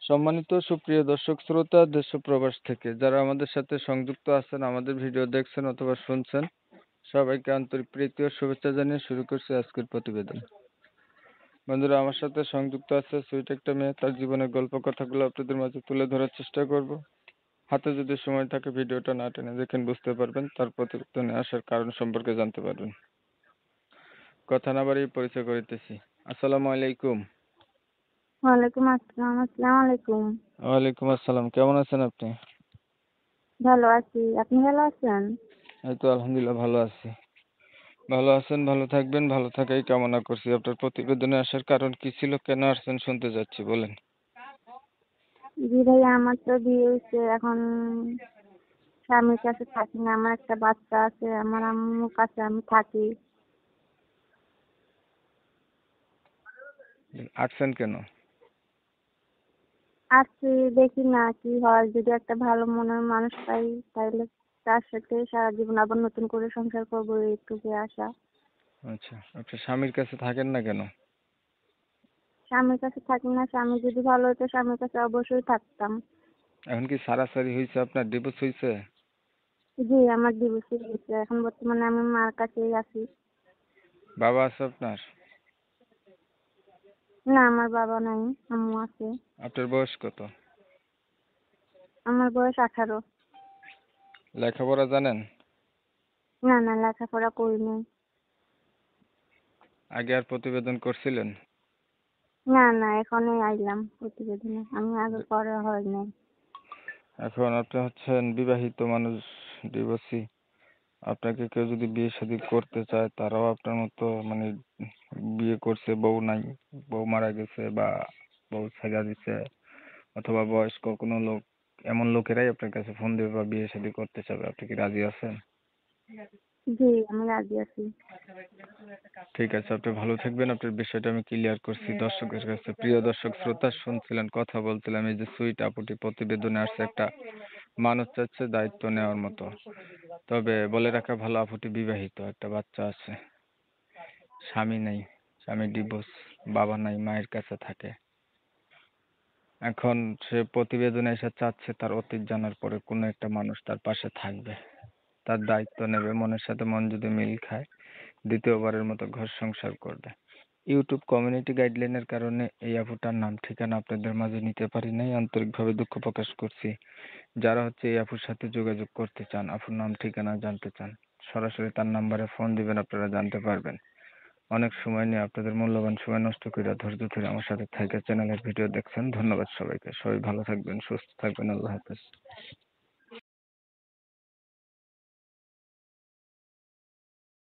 সম্মানিত সুপ্রিয় দর্শক শ্রোতা দেশ ও প্রবাস থেকে যারা আমাদের সাথে সংযুক্ত আছেন, আমাদের ভিডিও দেখছেন অথবা শুনছেন, সবাইকে আন্তরিক প্রীতি ও শুভেচ্ছা জানিয়ে শুরু করছি আজকের প্রতিবেদন। বন্ধুরা, আমার সাথে সংযুক্ত আছে সুইট একটা মেয়ে। তার জীবনের গল্প কথাগুলো আপনাদের মাঝে তুলে ধরার চেষ্টা করব। হাতে যদি সময় থাকে ভিডিওটা না টেনে দেখেন, বুঝতে পারবেন, তার প্রতিবেদনে আসার কারণ সম্পর্কে জানতে পারবেন। কথা না বাড়িয়ে পরিচয় করিতেছি। আসসালামু আলাইকুম। ওয়ালাইকুম আসসালাম। আসসালামু আলাইকুম। ওয়ালাইকুম আসসালাম। কেমন আছেন আপনি? ভালো আছি। আপনি ভালো আছেন? এই তো আলহামদুলিল্লাহ ভালো আছি। ভালো আছেন, ভালো থাকবেন, ভালো থাকাই কামনা করছি। আপনার প্রতিবেদনে আসার কারণ কি ছিল, কেন আসছেন শুনতে যাচ্ছি, বলেন। জি ভাইয়া, আমার তো বিয়ে হয়েছে। এখন স্বামীর কাছে থাকি না। আমার একটা বাচ্চা আছে। আমার আম্মুর কাছে আমি থাকি। আসছেন কেন? আসছি, দেখি না কি হয়। যদি একটা ভালো মনের মানুষ পাই তাহলে তার সাথে সারা জীবন আবার নতুন করে সংসার করবো, এইটুকু আশা। আচ্ছা, আপনার স্বামীর কাছে থাকেন না কেন? স্বামীর কাছে থাকি না। স্বামী যদি ভালো হতো স্বামীর কাছে অবশ্যই থাকতাম। এখন কি সারাসারি হয়েছে, আপনার ডিভোর্স হয়েছে? জি, আমার ডিভোর্স হয়েছে। এখন বর্তমানে আমি মার কাছেই আছি। বাবা আছে আপনার? না, আমার বাবা নাই, আম্মু আছে। আপনার বয়স কত? আমার বয়স 18। লেখাপড়া জানেন? না না, লেখাপড়া করি নাই। আগে আর প্রতিবেদন করছিলেন? না না, এখনই আইলাম প্রতিবেদনে। আমি আগে করা হয় নাই। এখন আপনি হচ্ছেন বিবাহিত মানুষ, ডিভোর্সি। আপনাকে কেউ যদি বিয়ে শাদী করতে চায়, তারাও আপনার মতো মানে বিয়ে করছে, বউ নাই, বউ মারা গেছে বা বউ ছেড়ে দিছে, অথবা বয়স্ক কোনো লোক, এমন লোকেরাই আপনার কাছে ফোন দেবে বা বিয়ে শাদী করতে চাবে। আপনি কি রাজি আছেন? জি, আমি রাজি আছি। ঠিক আছে, আপনি ভালো থাকবেন। আপনার বিষয়টা আমি ক্লিয়ার করছি দর্শকের কাছে। প্রিয় দর্শক শ্রোতা, শুনছিলেন, কথা বলছিলাম, এই যে সুইট আপুটি প্রতিবেদনে আসছে, একটা মানুষ চাচ্ছে দায়িত্ব নেওয়ার মতো। তবে বলে রাখা ভালো, আপুটি বিবাহিত, একটা বাচ্চা আছে, স্বামী নেই, স্বামী ডিভোর্স, বাবা নাই, মায়ের কাছে থাকে। এখন সে প্রতিবেদনে এসে চাচ্ছে তার অতীত জানার পরে কোনো একটা মানুষ তার পাশে থাকবে, তার দায়িত্ব নেবে, মনের সাথে মন যদি মিল খায় দ্বিতীয়বারের মতো ঘর সংসার করবে। ইউটিউব কমিউনিটি গাইডলাইনের কারণে এই আপুটার নাম ঠিকানা আপনাদের মাঝে নিতে পারি নাই, আন্তরিকভাবে দুঃখ প্রকাশ করছি। যারা হচ্ছে এই আপুর সাথে যোগাযোগ করতে চান, আপুর নাম ঠিকানা জানতে চান, সরাসরি তার নাম্বারে ফোন দিবেন, আপনারা জানতে পারবেন। অনেক সময় নিয়ে আপনাদের মূল্যবান সময় নষ্ট করে ধৈর্য ধরে আমার সাথে থেকে চ্যানেলের ভিডিও দেখছেন। ধন্যবাদ সবাইকে। সবাই ভালো থাকবেন, সুস্থ থাকবেন। আল্লাহ হাফেজ।